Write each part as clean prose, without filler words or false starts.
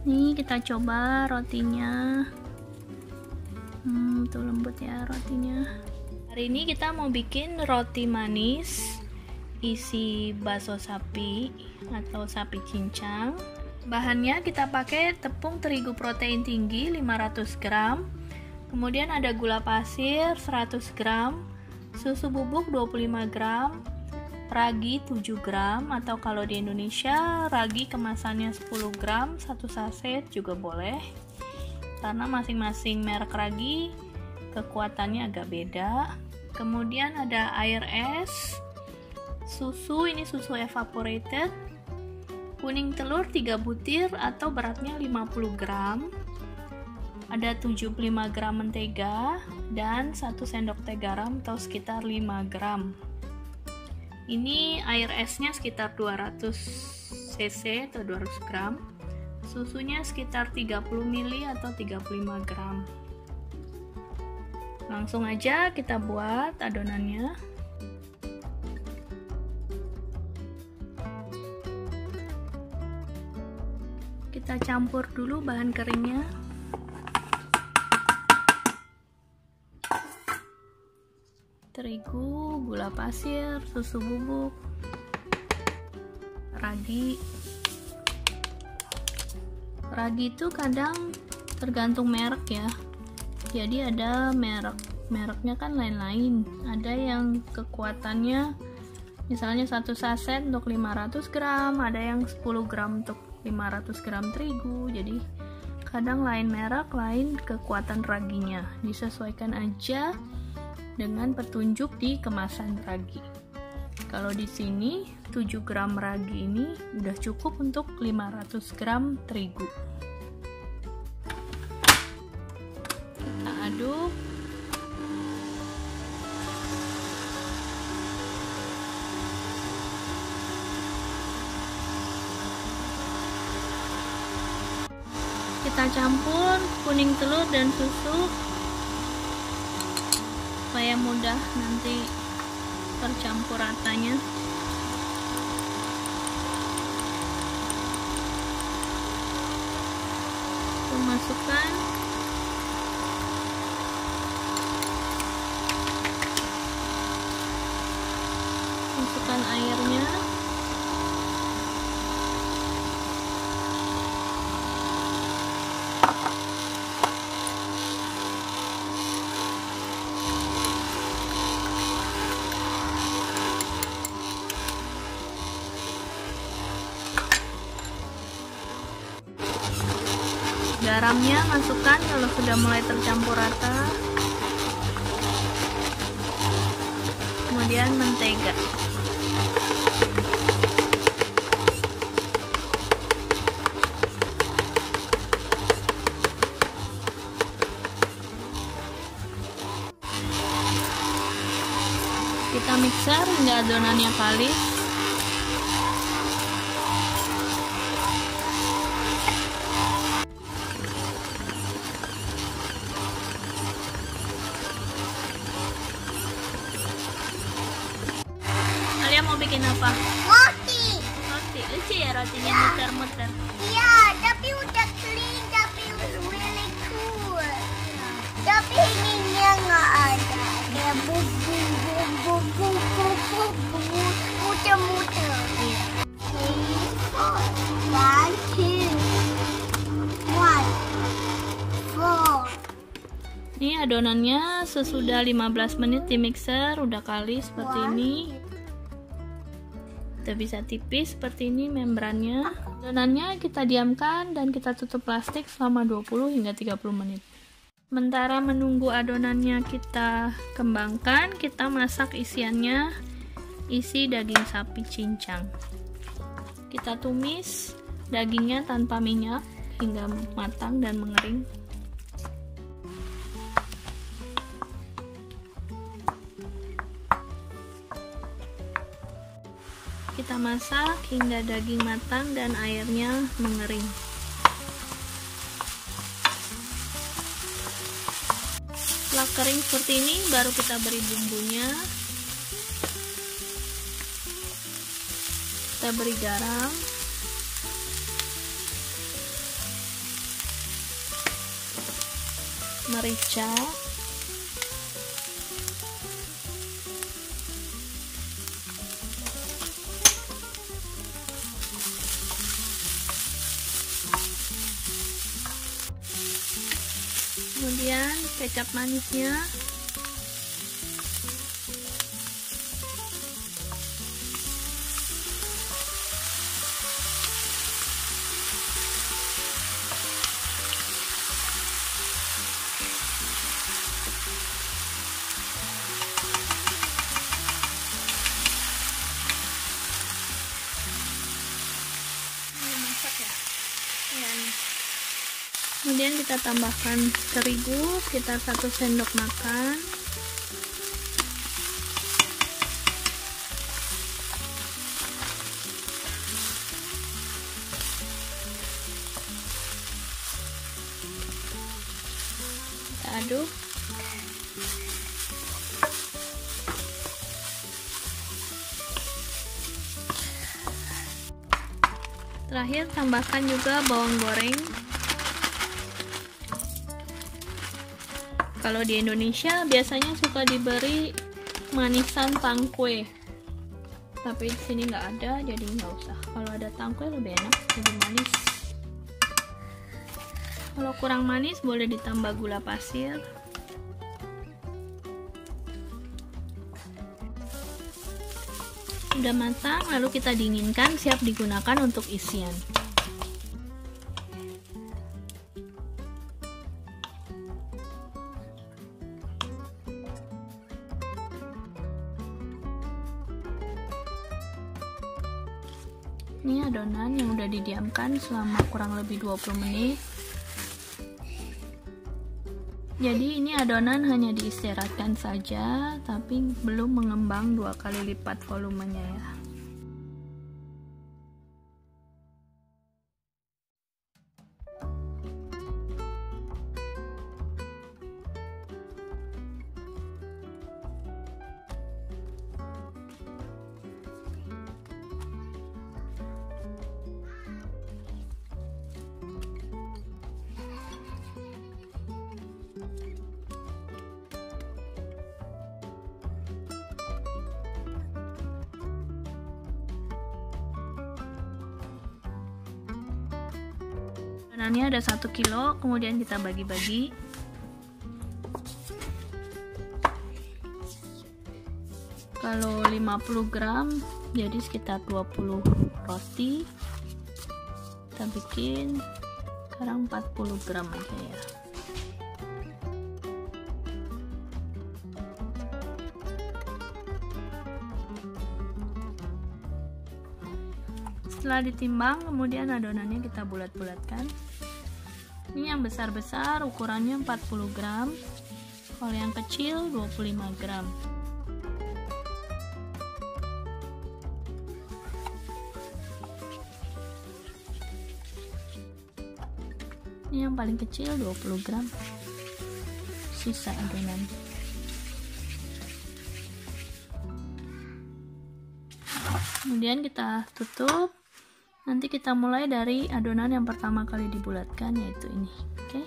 Nih kita coba rotinya. Tuh lembut ya rotinya. Hari ini kita mau bikin roti manis isi bakso sapi atau sapi cincang. Bahannya kita pakai tepung terigu protein tinggi 500 gram, kemudian ada gula pasir 100 gram, susu bubuk 25 gram, ragi 7 gram atau kalau di Indonesia ragi kemasannya 10 gram, 1 saset juga boleh, karena masing-masing merek ragi kekuatannya agak beda. Kemudian ada air es, susu, ini susu evaporated, kuning telur 3 butir atau beratnya 50 gram, ada 75 gram mentega, dan 1 sendok teh garam atau sekitar 5 gram. Ini air esnya sekitar 200 cc atau 200 gram, susunya sekitar 30 ml atau 35 gram. Langsung aja kita buat adonannya. Kita campur dulu bahan keringnya. Terigu, gula pasir, susu bubuk, ragi. Ragi itu kadang tergantung merek ya. Jadi ada mereknya kan lain-lain. Ada yang kekuatannya misalnya 1 saset untuk 500 gram, ada yang 10 gram untuk 500 gram terigu. Jadi kadang lain merek, lain kekuatan raginya. Disesuaikan aja dengan petunjuk di kemasan ragi. Kalau di sini 7 gram ragi ini udah cukup untuk 500 gram terigu. Kita aduk. Kita campur kuning telur dan susu supaya mudah nanti tercampur ratanya. Masukkan airnya. Garamnya masukkan kalau sudah mulai tercampur rata. Kemudian mentega. Kita mixer hingga adonannya kalis. Kalian mau bikin apa? Roti. Roti. Lucu ya rotinya muter-muter. Iya, tapi udah clean, tapi really cool. Tapi ininya nggak ada. Kayak muter-muter. Iya. 1, 2, 1, 4. Ini adonannya sesudah 15 menit di mixer udah kalis seperti ini. Udah bisa tipis seperti ini membrannya. Adonannya kita diamkan dan kita tutup plastik selama 20 hingga 30 menit. Sementara menunggu adonannya kita kembangkan, kita masak isiannya, isi daging sapi cincang. Kita tumis dagingnya tanpa minyak hingga matang dan mengering. Kita masak hingga daging matang dan airnya mengering. Setelah kering seperti ini, baru kita beri bumbunya. Kita beri garam, merica, kemudian kecap manisnya, kemudian kita tambahkan terigu sekitar 1 sendok makan, kita aduk. Terakhir tambahkan juga bawang goreng. Kalau di Indonesia biasanya suka diberi manisan tangkwe, tapi di sini nggak ada, jadi nggak usah. Kalau ada tangkwe lebih enak, lebih manis. Kalau kurang manis boleh ditambah gula pasir. Sudah matang, lalu kita dinginkan, siap digunakan untuk isian. Ini adonan yang udah didiamkan selama kurang lebih 20 menit. Jadi ini adonan hanya diistirahatkan saja, tapi belum mengembang 2 kali lipat volumenya ya. Adonannya ada 1 kilo, kemudian kita bagi-bagi. Kalau 50 gram jadi sekitar 20 roti. Kita bikin sekarang 40 gram aja ya. Setelah ditimbang, kemudian adonannya kita bulat-bulatkan. Ini yang besar-besar ukurannya 40 gram, kalau yang kecil 25 gram. Ini yang paling kecil 20 gram, sisa adonan. Kemudian kita tutup. Nanti kita mulai dari adonan yang pertama kali dibulatkan, yaitu ini. Oke.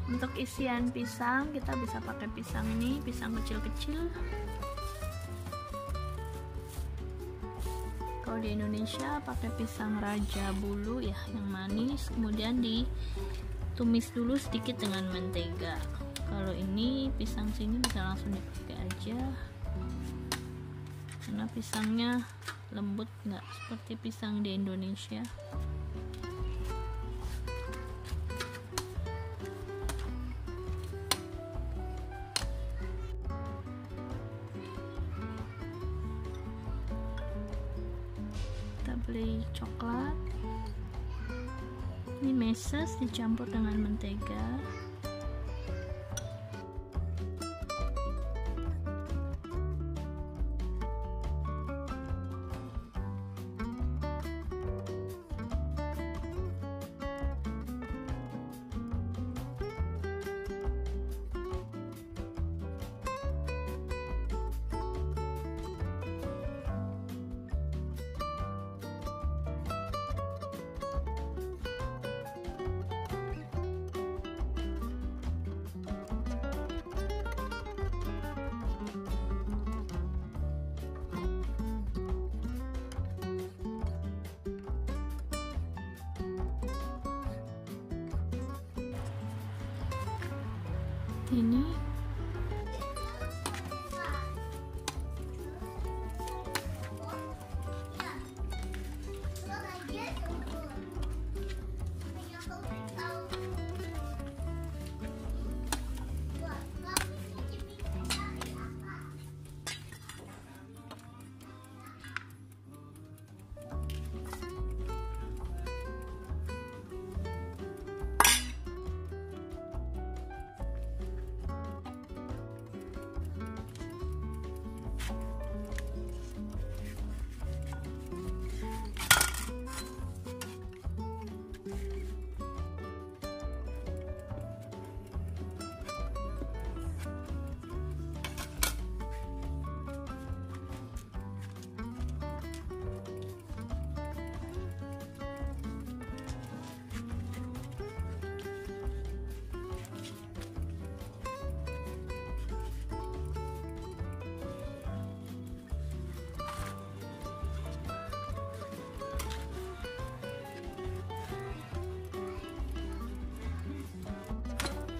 Untuk isian pisang kita bisa pakai pisang ini, pisang kecil-kecil. Kalau di Indonesia pakai pisang raja bulu ya, yang manis, kemudian ditumis dulu sedikit dengan mentega. Kalau ini pisang sini bisa langsung dipakai aja, karena pisangnya lembut, nggak seperti pisang di Indonesia. Kita beli coklat, ini meses dicampur dengan mentega. Ini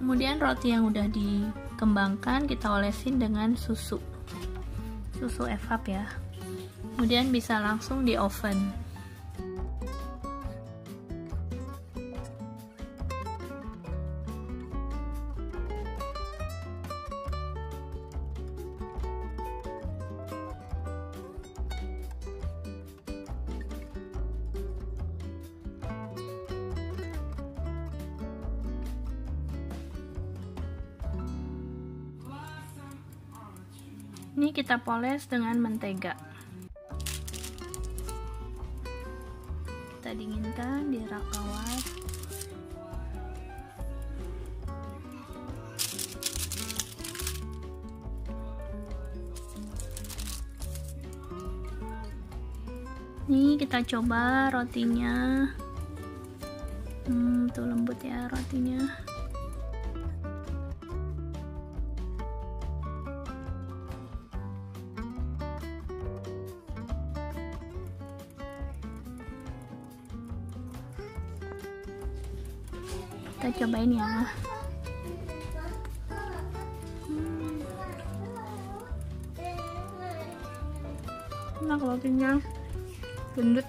kemudian roti yang udah dikembangkan kita olesin dengan susu evap ya, kemudian bisa langsung di oven. Ini kita poles dengan mentega. Kita dinginkan di rak kawat. Nih kita coba rotinya. Tuh lembut ya rotinya. Kita cobain ya. Enak rotinya, gendut.